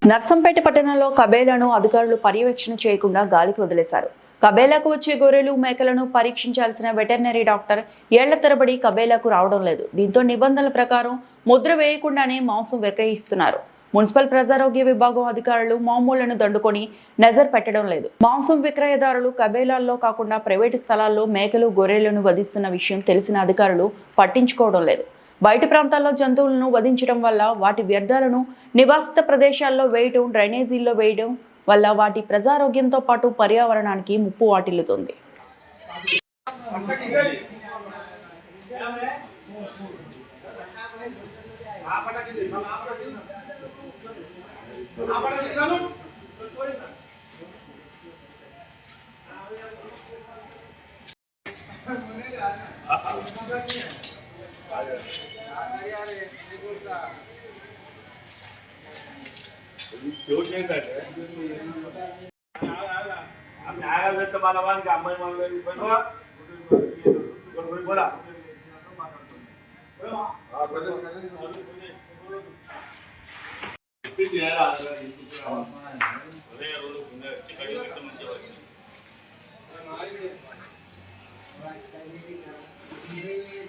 నర్సంపేట పట్టణంలో కబేలాను అధికారులు పర్యవేక్షణ చేయకుండా గాలికి వదిలేశారు. కబేలాకు వచ్చే గొర్రెలు మేకలను పరీక్షించాల్సిన వెటర్నరీ డాక్టర్ ఏళ్ల తరబడి కబేలాకు రావడం లేదు. దీంతో నిబంధనల ప్రకారం ముద్ర వేయకుండానే మాంసం విక్రయిస్తున్నారు. మున్సిపల్ ప్రజారోగ్య విభాగం అధికారులు మామూళ్లను దండుకొని నజర్ పెట్టడం లేదు. మాంసం విక్రయదారులు కబేలాల్లో కాకుండా ప్రైవేటు స్థలాల్లో మేకలు గొర్రెలను వధిస్తున్న విషయం తెలిసిన అధికారులు పట్టించుకోవడం లేదు. బయట ప్రాంతాల్లో జంతువులను వధించడం వల్ల వాటి వ్యర్థాలను నివాసిత ప్రదేశాల్లో వేయడం, డ్రైనేజీల్లో వేయడం వల్ల వాటి ప్రజారోగ్యంతో పాటు పర్యావరణానికి ముప్పు వాటిల్లుతుంది.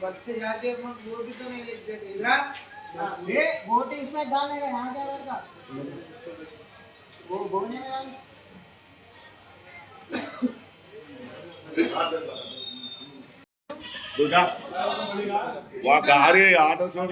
बच्चे जाके वो भी तो नहीं लिख देते ये वोट इसमें डालेगा यहाँ क्या करता वो बोलने में डाल दूजा वहाँ गाड़ी ऑटो छोड़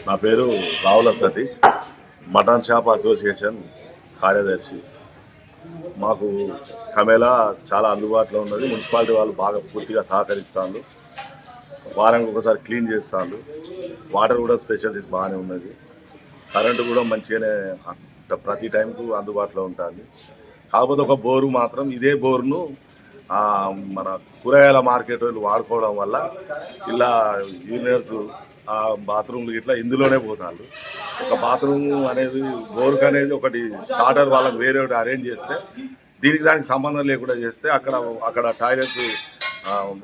నా పేరు Ravula Satish, mutton shop association కార్యదర్శి. మాకు కమేలా చాలా అందుబాటులో ఉన్నది. మున్సిపాలిటీ వాళ్ళు బాగా పూర్తిగా సహకరిస్తారు. వారానికి ఒకసారి క్లీన్ చేస్తారు. వాటర్ కూడా స్పెషలిటీస్ బాగానే ఉన్నది. కరెంటు కూడా మంచిగానే ప్రతి టైంకు అందుబాటులో ఉంటుంది. కాకపోతే ఒక బోరు మాత్రం, ఇదే బోరును మన కూరగాయల మార్కెట్ వాళ్ళు వాడుకోవడం వల్ల ఇలా యూనియర్స్ ఆ బాత్రూమ్లు ఇట్లా ఇందులోనే పోతారు. ఒక బాత్రూమ్ అనేది బోర్క్ అనేది ఒకటి స్టార్టర్ వాళ్ళకి వేరే ఒకటి అరేంజ్ చేస్తే, దీనికి దానికి సంబంధం లేకుండా చేస్తే అక్కడ టాయిలెట్స్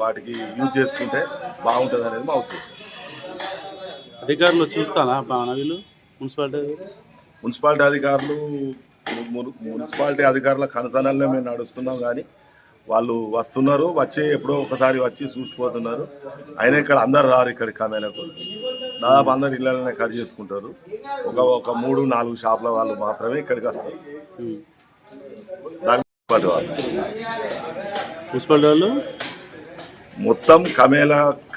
వాటికి యూజ్ చేసుకుంటే బాగుంటుంది అనేది మా ఉద్దేశం. అధికారులు చూస్తారా వీళ్ళు? మున్సిపాలిటీ అధికారుల కనసనల్లో మేము నడుస్తున్నాం, కానీ వాళ్ళు వస్తున్నారు, వచ్చి ఎప్పుడో ఒకసారి వచ్చి చూసిపోతున్నారు. అయినా ఇక్కడ అందరు రారు. ఇక్కడ కమేలకు దాదాపు అందరు ఇళ్ళనే కట్ చేసుకుంటారు. ఒక 3-4 షాపుల వాళ్ళు మాత్రమే ఇక్కడికి వస్తారు. మున్సిపాలిటీ వాళ్ళు మొత్తం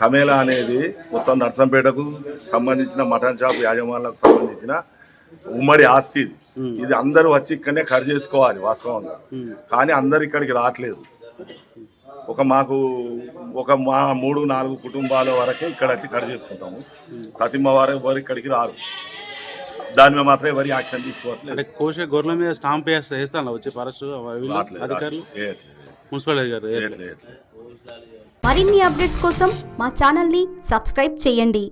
కమేలా అనేది మొత్తం నర్సంపేటకు సంబంధించిన మటన్ షాప్ యాజమాన్లకు సంబంధించిన ఉమ్మడి ఆస్తి. ఇది అందరూ వచ్చి ఇక్కడనే కట్ చేసుకోవాలి వాస్తవంగా, కానీ అందరు ఇక్కడికి రావట్లేదు. మాకు 3-4 కుటుంబాల వరకే ఇక్కడ వచ్చి కట్ చేసుకుంటాము. ప్రతిమ వారు ఎవరు ఇక్కడికి రారు. దాని మీద మాత్రం ఎవరి యాక్షన్ తీసుకోవట్లేదు. కోసే గొర్రెల మీద స్టాంప్ వేస్తాను వచ్చి అధికారులు, మున్సిపల్ అధికారులు. మరిన్ని అప్డేట్స్ కోసం మా ఛానల్ని సబ్స్క్రైబ్ చేయండి.